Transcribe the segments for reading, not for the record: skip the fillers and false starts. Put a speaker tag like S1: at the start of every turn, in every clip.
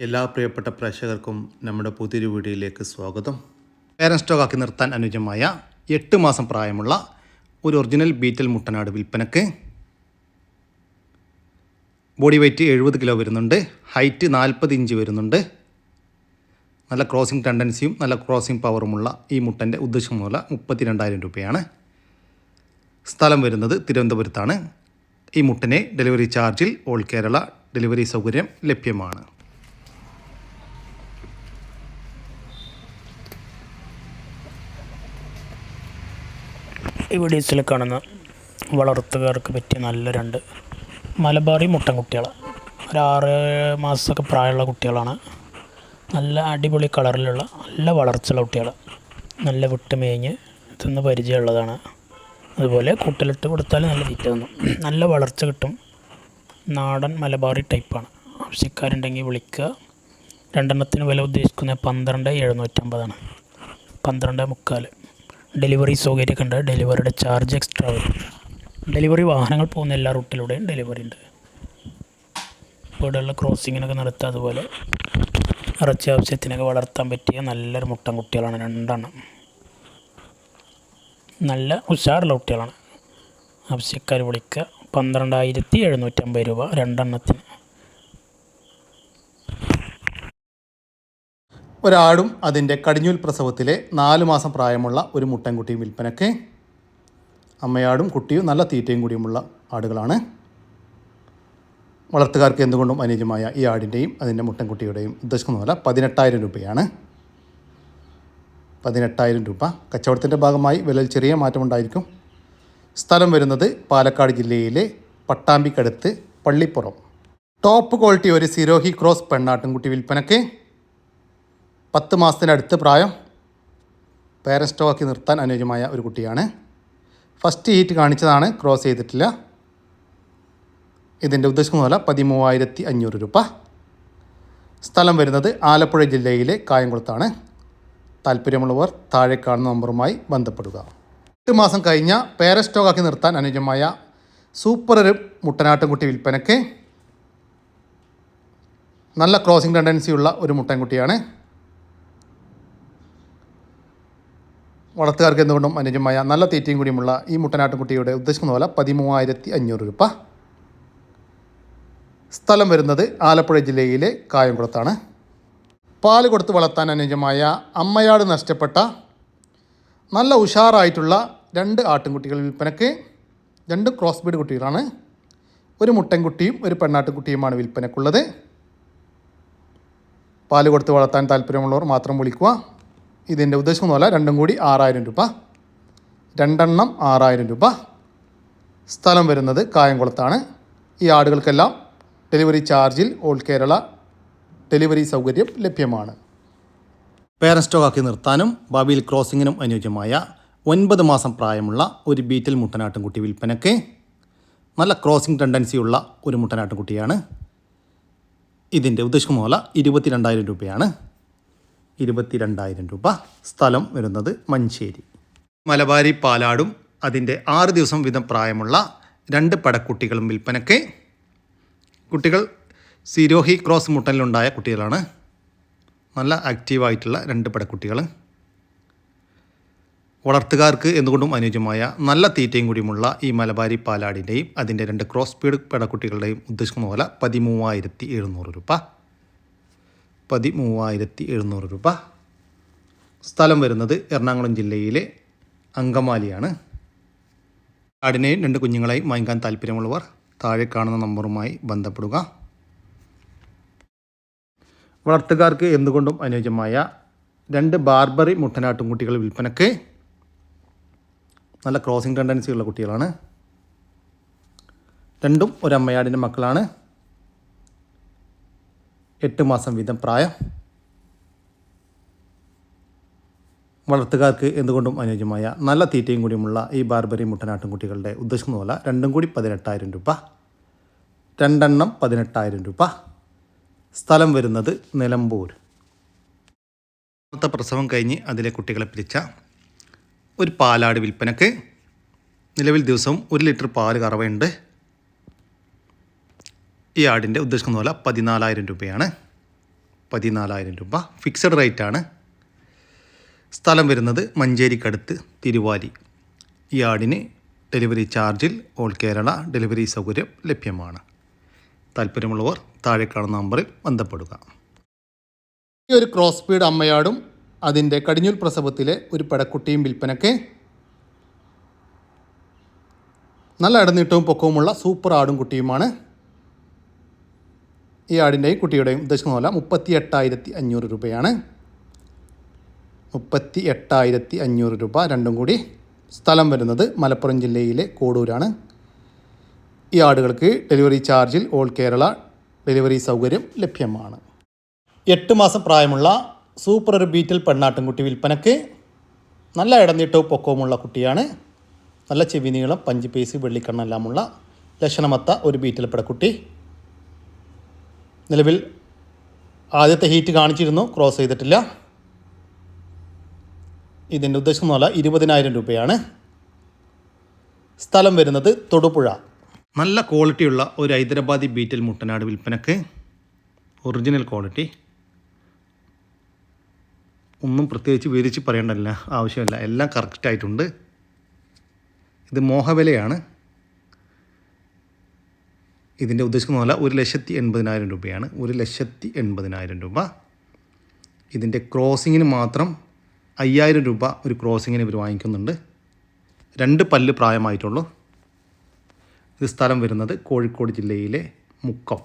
S1: എല്ലാ പ്രിയപ്പെട്ട പ്രേക്ഷകർക്കും നമ്മുടെ പുതിയൊരു വീഡിയോയിലേക്ക് സ്വാഗതം. പേരന്റ് സ്റ്റോക്ക് ആക്കി നിർത്താൻ അനുയോജ്യമായ 8 മാസം പ്രായമുള്ള ഒരു ഒറിജിനൽ ബീറ്റൽ മുട്ടനാട് വിൽപ്പനക്ക്. ബോഡി വെയ്റ്റ് 70 കിലോ വരുന്നുണ്ട്. ഹൈറ്റ് 40 ഇഞ്ച് വരുന്നുണ്ട്. നല്ല ക്രോസിംഗ് ടെൻഡൻസിയും നല്ല ക്രോസിംഗ് പവറുമുള്ള ഈ മുട്ടൻ്റെ ഉദ്ദേശം മൂല 32,000 രൂപയാണ്. സ്ഥലം വരുന്നത് തിരുവനന്തപുരത്താണ്. ഈ മുട്ടനെ ഡെലിവറി ചാർജിൽ ഓൾ കേരള ഡെലിവറി സൗകര്യം ലഭ്യമാണ്.
S2: ഈ വീഡിയോസിൽ കാണുന്ന വളർത്തുകാർക്ക് പറ്റിയ നല്ല 2 മലബാറി മുട്ടൻകുട്ടികളാണ്. ഒരു 6 മാസമൊക്കെ പ്രായമുള്ള കുട്ടികളാണ്. നല്ല അടിപൊളി കളറിലുള്ള നല്ല വളർച്ചയുള്ള കുട്ടികൾ. നല്ല വിട്ട് മേഞ്ഞ് തിന്ന് പരിചയമുള്ളതാണ്. അതുപോലെ കൂട്ടിലിട്ട് കൊടുത്താൽ നല്ല തീറ്റ തന്നും. നല്ല വളർച്ച കിട്ടും. നാടൻ മലബാറി ടൈപ്പാണ്. ആവശ്യക്കാരുണ്ടെങ്കിൽ വിളിക്കുക. 2 എണ്ണത്തിന് വില ഉദ്ദേശിക്കുന്നത് 12,750 12,300. ഡെലിവറി സൗകര്യമൊക്കെ ഉണ്ട്. ഡെലിവറിയുടെ ചാർജ് എക്സ്ട്രാ വരും. ഡെലിവറി വാഹനങ്ങൾ പോകുന്ന എല്ലാ റൂട്ടിലൂടെയും ഡെലിവറി ഉണ്ട്. ഇവിടെയുള്ള ക്രോസിങ്ങിനൊക്കെ നടത്തുക. അതുപോലെ ഇറച്ചി ആവശ്യത്തിനൊക്കെ വളർത്താൻ പറ്റിയ നല്ലൊരു മുട്ടൻകുട്ടികളാണ് 2 എണ്ണം. നല്ല ഉഷാറുള്ള കുട്ടികളാണ്. ആവശ്യക്കാർ വിളിക്കുക. 12,750 രൂപ 2 എണ്ണത്തിന്.
S1: ഒരാടും അതിൻ്റെ കടിഞ്ഞൂൽ പ്രസവത്തിലെ 4 മാസം പ്രായമുള്ള ഒരു മുട്ടൻകുട്ടിയും വിൽപ്പനയ്ക്ക്. അമ്മയാടും കുട്ടിയും നല്ല തീറ്റയും കൂടിയുമുള്ള ആടുകളാണ്. വളർത്തുകാർക്ക് എന്തുകൊണ്ടും അനുയോജ്യമായ ഈ ആടിൻ്റെയും അതിൻ്റെ മുട്ടൻകുട്ടിയുടെയും ഉദ്ദേശിക്കുന്ന വില 18,000 രൂപയാണ്. 18,000 രൂപ. കച്ചവടത്തിൻ്റെ ഭാഗമായി വിലയിൽ ചെറിയ മാറ്റമുണ്ടായിരിക്കും. സ്ഥലം വരുന്നത് പാലക്കാട് ജില്ലയിലെ പട്ടാമ്പിക്കടുത്ത് പള്ളിപ്പുറം. ടോപ്പ് ക്വാളിറ്റി ഒരു സിരോഹി ക്രോസ് പെണ്ണാട്ടുംകുട്ടി വിൽപ്പനയ്ക്ക്. 10 മാസത്തിനടുത്ത് പ്രായം. പേരന്റ് സ്റ്റോക്ക് നിർത്താൻ അനുയോജ്യമായ ഒരു കുട്ടിയാണ്. ഫസ്റ്റ് ഹീറ്റ് കാണിച്ചതാണ്, ക്രോസ് ചെയ്തിട്ടില്ല. ഇതിൻ്റെ ഉദ്ദേശിക്കുന്ന വില 13,500 രൂപ. സ്ഥലം വരുന്നത് ആലപ്പുഴ ജില്ലയിലെ കായംകുളത്താണ്. താല്പര്യമുള്ളവർ താഴെ കാണുന്ന നമ്പറുമായി ബന്ധപ്പെടുക. 8 മാസം കഴിഞ്ഞ പേരന്റ് സ്റ്റോക്ക് ആക്കി നിർത്താൻ അനുയോജ്യമായ സൂപ്പർ ഒരു മുട്ടനാട്ടുംകുട്ടി വിൽപ്പനയ്ക്ക്. നല്ല ക്രോസിംഗ് ടെൻഡൻസിയുള്ള ഒരു മുട്ടൻകുട്ടിയാണ്. വളർത്തുകാർക്ക് എന്തുകൊണ്ടും അനുയോജ്യമായ നല്ല തീറ്റയും കൂടിയുമുള്ള ഈ മുട്ടനാട്ടുംകുട്ടിയുടെ ഉദ്ദേശിക്കുന്ന വില 13,500 രൂപ. സ്ഥലം വരുന്നത് ആലപ്പുഴ ജില്ലയിലെ കായംകുളത്താണ്. പാല് കൊടുത്ത് വളർത്താൻ അനുയോജ്യമായ അമ്മയാട് നഷ്ടപ്പെട്ട നല്ല ഉഷാറായിട്ടുള്ള 2 ആട്ടിൻകുട്ടികൾ വിൽപ്പനയ്ക്ക്. 2 ക്രോസ് ബീഡ് കുട്ടികളാണ്. ഒരു മുട്ടൻകുട്ടിയും ഒരു പെണ്ണാട്ടുംകുട്ടിയുമാണ് വിൽപ്പനയ്ക്കുള്ളത്. പാല് കൊടുത്ത് വളർത്താൻ താല്പര്യമുള്ളവർ മാത്രം വിളിക്കുക. ഇതിൻ്റെ ഉദ്ദേശിക്കുന്ന പോലെ 2 കൂടി 6,000 രൂപ. 2 എണ്ണം 6,000 രൂപ. സ്ഥലം വരുന്നത് കായംകുളത്താണ്. ഈ ആടുകൾക്കെല്ലാം ഡെലിവറി ചാർജിൽ ഓൾ കേരള ഡെലിവറി സൗകര്യം ലഭ്യമാണ്. പേരന്റ് സ്റ്റോക്ക് ആക്കി നിർത്താനും ഭാവിയിൽ ക്രോസിങ്ങിനും അനുയോജ്യമായ 9 മാസം പ്രായമുള്ള ഒരു ബീറ്റൽ മുട്ടനാട്ടുംകുട്ടി വിൽപ്പനയ്ക്ക്. നല്ല ക്രോസിംഗ് ടെൻഡൻസിയുള്ള ഒരു മുട്ടനാട്ടുംകുട്ടിയാണ്. ഇതിൻ്റെ ഉദ്ദേശിക്കുന്ന പോലെ 22,000 രൂപയാണ്. 22,000 രൂപ. സ്ഥലം വരുന്നത് മഞ്ചേരി. മലബാരി പാലാടും അതിൻ്റെ 6 ദിവസം വീതം പ്രായമുള്ള 2 പടക്കുട്ടികളും വിൽപ്പനയ്ക്ക്. കുട്ടികൾ സിരോഹി ക്രോസ് മുട്ടനിലുണ്ടായ കുട്ടികളാണ്. നല്ല ആക്റ്റീവായിട്ടുള്ള 2 പടക്കുട്ടികൾ. വളർത്തുകാർക്ക് എന്തുകൊണ്ടും അനുയോജ്യമായ നല്ല തീറ്റയും കൂടിയുമുള്ള ഈ മലബാരി പാലാടിൻ്റെയും അതിൻ്റെ 2 ക്രോസ് ബീഡ് പടക്കുട്ടികളുടെയും ഉദ്ദേശിക്കുന്ന പോലെ 13,700 രൂപ. 13,700 രൂപ. സ്ഥലം വരുന്നത് എറണാകുളം ജില്ലയിലെ അങ്കമാലിയാണ്. ആടിനെയും 2 കുഞ്ഞുങ്ങളെയും വാങ്ങിക്കാൻ താല്പര്യമുള്ളവർ താഴെ കാണുന്ന നമ്പറുമായി ബന്ധപ്പെടുക. വളർത്തുകാർക്ക് എന്തുകൊണ്ടും അനുയോജ്യമായ 2 ബാർബറി മുട്ടനാട്ടുംകുട്ടികൾ വിൽപ്പനയ്ക്ക്. നല്ല ക്രോസിംഗ് ടെൻഡൻസിയുള്ള കുട്ടികളാണ്. 2ഉം ഒരു അമ്മയാടിൻ്റെ മക്കളാണ്. 8 മാസം വീതം പ്രായം. വളർത്തുകാർക്ക് എന്തുകൊണ്ടും അനുയോജ്യമായ നല്ല തീറ്റയും കൂടിയുമുള്ള ഈ ബാർബറി മുട്ടനാട്ടുംകുട്ടികളുടെ ഉദ്ദേശിക്കുന്ന പോലെ 2 കൂടി 18,000 രൂപ. 2 എണ്ണം 18,000 രൂപ. സ്ഥലം വരുന്നത് നിലമ്പൂർ. പ്രസവം കഴിഞ്ഞ് അതിലെ കുട്ടികളെ പിരിച്ച ഒരു പാലാട് വിൽപ്പനയ്ക്ക്. നിലവിൽ ദിവസവും 1 ലിറ്റർ പാല് കറവയുണ്ട്. ഈ ആടിൻ്റെ ഉദ്ദേശിക്കുന്ന വില 14,000 രൂപയാണ്. 14,000 രൂപ. ഫിക്സഡ് റേറ്റാണ്. സ്ഥലം വരുന്നത് മഞ്ചേരിക്കടുത്ത് തിരുവാലി. ഈ ആടിന് ഡെലിവറി ചാർജിൽ ഓൾ കേരള ഡെലിവറി സൗകര്യം ലഭ്യമാണ്. താല്പര്യമുള്ളവർ താഴെ കാണുന്ന നമ്പറിൽ ബന്ധപ്പെടുക. ഈ ഒരു ക്രോസ് ബീഡ് അമ്മയാടും അതിൻ്റെ കടിഞ്ഞൂൽ പ്രസവത്തിലെ ഒരു പടക്കുട്ടിയും വിൽപ്പനയ്ക്ക്. നല്ല ഇടനീട്ടവും പൊക്കവുമുള്ള സൂപ്പർ ആടും കുട്ടിയുമാണ്. ഈ ആടിൻ്റെയും കുട്ടിയുടെയും ഉദ്ദേശിക്കുന്ന പോലെ 38,500 രൂപയാണ്. 38,500 രൂപ രണ്ടും കൂടി. സ്ഥലം വരുന്നത് മലപ്പുറം ജില്ലയിലെ കോഡൂരാണ്. ഈ ആടുകൾക്ക് ഡെലിവറി ചാർജിൽ ഓൾ കേരള ഡെലിവറി സൗകര്യം ലഭ്യമാണ്. 8 മാസം പ്രായമുള്ള സൂപ്പർ ഒരു ബീറ്റിൽ പെണ്ണാട്ടുംകുട്ടി വിൽപ്പനയ്ക്ക്. നല്ല ഇടനീട്ടവും പൊക്കവുമുള്ള കുട്ടിയാണ്. നല്ല ചെവി നീളം, പഞ്ച് പീസ്, വെള്ളിക്കണ്ണെല്ലാമുള്ള ലക്ഷണമത്ത ഒരു ബീറ്റിൽ പെടക്കുട്ടി. നിലവിൽ ആദ്യത്തെ ഹീറ്റ് കാണിച്ചിരുന്നു, ക്രോസ് ചെയ്തിട്ടില്ല. ഇതിൻ്റെ ഉദ്ദേശം പോലെ 20,000 രൂപയാണ്. സ്ഥലം വരുന്നത് തൊടുപുഴ. നല്ല ക്വാളിറ്റിയുള്ള ഒരു ഹൈദരാബാദി ബീറ്റൽ മുട്ടനാട് വിൽപ്പനക്ക്. Original quality. ഒന്നും പ്രത്യേകിച്ച് വിവരിച്ച് പറയേണ്ടല്ല, ആവശ്യമില്ല, എല്ലാം കറക്റ്റായിട്ടുണ്ട്. ഇത് മോഹവിലയാണ്. ഇതിൻ്റെ ഉദ്ദേശിക്കുന്ന പോലെ 1,80,000 രൂപയാണ്. 1,80,000 രൂപ. ഇതിൻ്റെ ക്രോസിങ്ങിന് മാത്രം 5,000 രൂപ ഒരു ക്രോസിങ്ങിന് ഇവർ വാങ്ങിക്കുന്നുണ്ട്. 2 പല്ല് പ്രായമായിട്ടുള്ളൂ. ഇത് സ്ഥലം വരുന്നത് കോഴിക്കോട് ജില്ലയിലെ മുക്കം.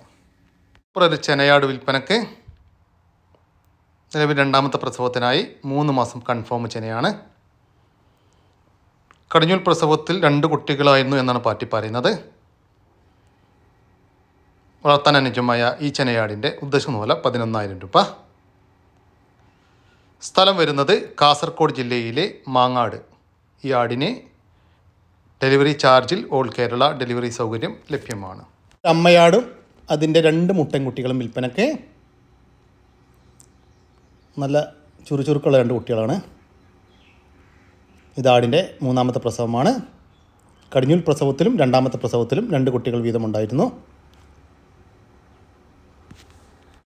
S1: ഒരു ചെനയാട് വിൽപ്പനക്ക്. നിലവിൽ 2ാമത്തെ പ്രസവത്തിനായി 3 മാസം കൺഫേം ചെനയാണ്. കടിഞ്ഞൂൽ പ്രസവത്തിൽ 2 കുട്ടികളായിരുന്നു എന്നാണ് പാർട്ടി പറയുന്നത്. വളർത്താൻ അനുയോജ്യമായ ഈ ചെനയാടിൻ്റെ ഉദ്ദേശം പോലെ 11,000 രൂപ. സ്ഥലം വരുന്നത് കാസർഗോഡ് ജില്ലയിലെ മാങ്ങാട്. ഈ ആടിന് ഡെലിവറി ചാർജിൽ ഓൾ കേരള ഡെലിവറി സൗകര്യം ലഭ്യമാണ്. അമ്മയാടും അതിൻ്റെ 2 മുട്ടൻകുട്ടികളും വിൽപ്പനയ്ക്ക്. നല്ല ചുറുചുറുക്കുള്ള 2 കുട്ടികളാണ്. ഇതാടിൻ്റെ 3ാമത്തെ പ്രസവമാണ്. കടിഞ്ഞൂൽ പ്രസവത്തിലും 2ാമത്തെ പ്രസവത്തിലും 2 കുട്ടികൾ വീതമുണ്ടായിരുന്നു.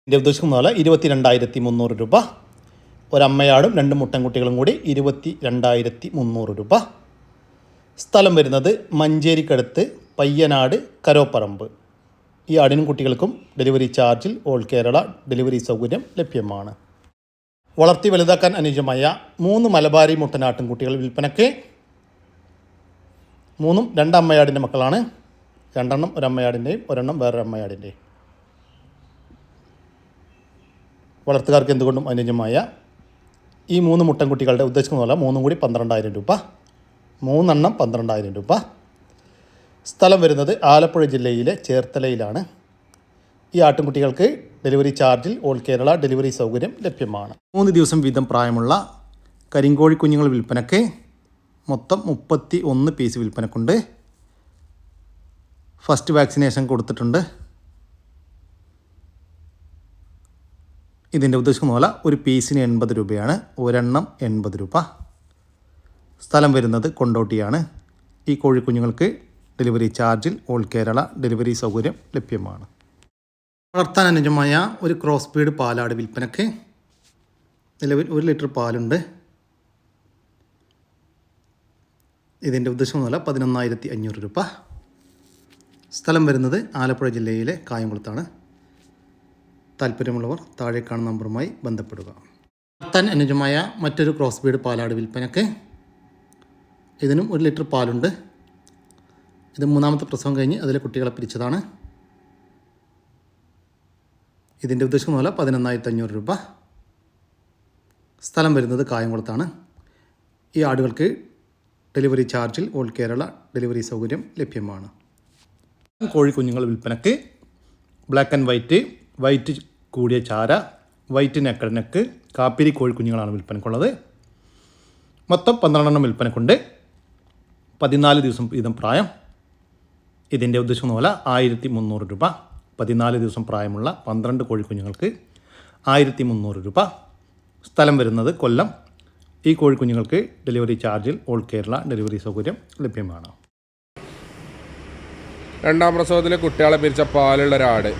S1: ഇതിൻ്റെ ഉദ്ദേശിക്കുന്ന പോലെ 22,300 രൂപ. ഒരമ്മയാടും 2 മുട്ടൻകുട്ടികളും കൂടി 22,300 രൂപ. സ്ഥലം വരുന്നത് മഞ്ചേരിക്കടുത്ത് പയ്യനാട് കരോപ്പറമ്പ്. ഈ ആടിനും കുട്ടികൾക്കും ഡെലിവറി ചാർജിൽ ഓൾ കേരള ഡെലിവറി സൗകര്യം ലഭ്യമാണ്. വളർത്തി വലുതാക്കാൻ അനുയോജ്യമായ 3 മലബാരി മുട്ടനാട്ടും കുട്ടികൾ വിൽപ്പനയ്ക്ക്. 3ഉം 2 അമ്മയാടിൻ്റെ മക്കളാണ്. 2 എണ്ണം ഒരമ്മയാടിൻ്റെയും 1 എണ്ണം വേറൊരു അമ്മയാടിൻ്റെയും. വളർത്തുകാർക്ക് എന്തുകൊണ്ടും അനുയോജ്യമായ ഈ 3 മുട്ടൻകുട്ടികളുടെ ഉദ്ദേശിക്കുന്ന പോലെ 3 കൂടി 12,000 രൂപ. 3 എണ്ണം 12,000 രൂപ. സ്ഥലം വരുന്നത് ആലപ്പുഴ ജില്ലയിലെ ചേർത്തലയിലാണ്. ഈ ആട്ടിൻകുട്ടികൾക്ക് ഡെലിവറി ചാർജിൽ ഓൾ കേരള ഡെലിവറി സൗകര്യം ലഭ്യമാണ്. 3 ദിവസം വീതം പ്രായമുള്ള കരിങ്കോഴി കുഞ്ഞുങ്ങൾ വിൽപ്പനയ്ക്ക്. മൊത്തം 31 പീസ് വിൽപ്പനക്കുണ്ട്. ഫസ്റ്റ് വാക്സിനേഷൻ കൊടുത്തിട്ടുണ്ട്. ഇതിൻ്റെ ഉദ്ദേശിക്കുന്ന പോലെ ഒരു പീസിന് 80 രൂപയാണ്. ഒരെണ്ണം 80 രൂപ. സ്ഥലം വരുന്നത് കൊണ്ടോട്ടിയാണ്. ഈ കോഴിക്കുഞ്ഞുങ്ങൾക്ക് ഡെലിവറി ചാർജിൽ ഓൾ കേരള ഡെലിവറി സൗകര്യം ലഭ്യമാണ്. വളർത്താൻ അനുയോജ്യമായ ഒരു ക്രോസ് ബീഡ് പാലാട് വിൽപ്പനയ്ക്ക്. നിലവിൽ 1 ലിറ്റർ പാലുണ്ട്. ഇതിൻ്റെ ഉദ്ദേശം പോലെ 11,500 രൂപ. സ്ഥലം വരുന്നത് ആലപ്പുഴ ജില്ലയിലെ കായംകുളത്താണ്. താല്പര്യമുള്ളവർ താഴെ കാണുന്ന നമ്പറുമായി ബന്ധപ്പെടുക. വളർത്താൻ അനുയോജ്യമായ മറ്റൊരു ക്രോസ് ബീഡ് പാലാട് വിൽപ്പനയ്ക്ക്. ഇതിനും 1 ലിറ്റർ പാലുണ്ട്. ഇത് 3ാമത്തെ പ്രസവം കഴിഞ്ഞ് അതിലെ കുട്ടികളെ പിരിച്ചതാണ്. ഇതിൻ്റെ ഉദ്ദേശം പോലെ 11,500 രൂപ. സ്ഥലം വരുന്നത് കായംകുളത്താണ്. ഈ ആടുകൾക്ക് ഡെലിവറി ചാർജിൽ ഓൾ കേരള ഡെലിവറി സൗകര്യം ലഭ്യമാണ്. കോഴിക്കുഞ്ഞുങ്ങൾ വിൽപ്പനയ്ക്ക്. ബ്ലാക്ക് ആൻഡ് വൈറ്റ് കൂടിയ ചാര, വൈറ്റ് നെക്ക്, കാപ്പിരി കോഴിക്കുഞ്ഞുങ്ങളാണ് വിൽപ്പനക്കുള്ളത്. മൊത്തം 12 എണ്ണം വിൽപ്പനക്കുണ്ട്. 14 ദിവസം വീതം പ്രായം. ഇതിൻ്റെ ഉദ്ദേശം പോലെ 1,300 രൂപ. 14 ദിവസം പ്രായമുള്ള 12 കോഴിക്കുഞ്ഞുങ്ങൾക്ക് 1,300 രൂപ. സ്ഥലം വരുന്നത് കൊല്ലം. ഈ കോഴിക്കുഞ്ഞുങ്ങൾക്ക് ഡെലിവറി ചാർജിൽ ഓൾ കേരള ഡെലിവറി സൗകര്യം ലഭ്യമാണ്.
S3: 2ാം പ്രസവത്തിലെ കുട്ടികളെ പിരിച്ച പാലുള്ള ഒരാട്.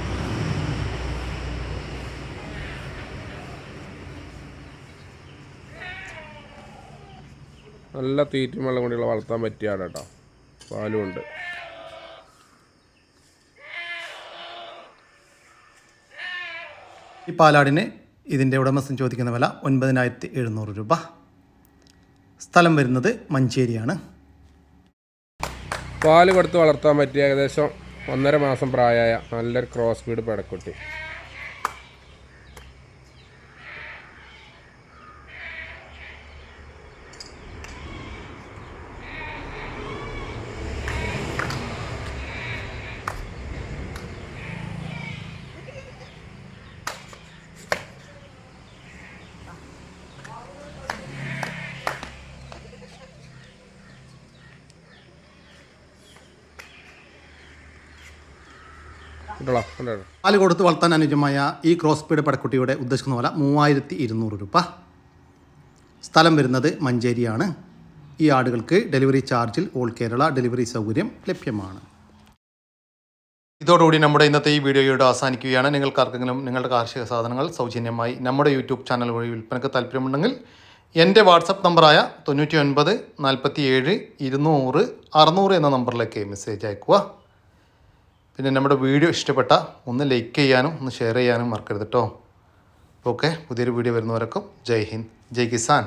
S3: നല്ല തീറ്റും വെള്ളം കൊണ്ടുള്ള വളർത്താൻ പറ്റിയ ആടാ കേട്ടോ. പാലും ഉണ്ട്.
S1: ഈ പാലാടിന് ഇതിൻ്റെ ഉടമസ്ഥൻ ചോദിക്കുന്ന വില 9700 രൂപ. സ്ഥലം വരുന്നത് മഞ്ചേരിയാണ്.
S3: പാല് കൊടുത്ത് വളർത്താൻ പറ്റിയ ഏകദേശം 1.5 മാസം പ്രായമായ നല്ലൊരു ക്രോസ് ബീഡ് പെടക്കുട്ടി.
S1: പാല് കൊടുത്ത് വളർത്താൻ അനുയോജ്യമായ ഈ ക്രോസ് ബീഡ് പടക്കുട്ടിയുടെ ഉദ്ദേശിക്കുന്ന വില 3200 രൂപ. സ്ഥലം വരുന്നത് മഞ്ചേരിയാണ്. ഈ ആടുകൾക്ക് ഡെലിവറി ചാർജിൽ ഓൾ കേരള ഡെലിവറി സൗകര്യം ലഭ്യമാണ്. ഇതോടുകൂടി നമ്മുടെ ഇന്നത്തെ ഈ വീഡിയോയുടെ അവസാനിക്കുകയാണ്. നിങ്ങൾക്കാർക്കെങ്കിലും നിങ്ങളുടെ കാർഷിക സാധനങ്ങൾ സൗജന്യമായി നമ്മുടെ യൂട്യൂബ് ചാനൽ വഴി വിൽപ്പനയ്ക്ക് താല്പര്യമുണ്ടെങ്കിൽ എൻ്റെ വാട്സപ്പ് നമ്പറായ 99 47 200 600 എന്ന നമ്പറിലേക്ക് മെസ്സേജ് അയക്കുക. പിന്നെ നമ്മുടെ വീഡിയോ ഇഷ്ടപ്പെട്ട ഒന്ന് ലൈക്ക് ചെയ്യാനും ഒന്ന് ഷെയർ ചെയ്യാനും മറക്കരുത് കേട്ടോ. ഓക്കെ, പുതിയൊരു വീഡിയോ വരുന്നവരൊക്കെ ജയ് ഹിന്ദ്, ജയ് കിസാൻ.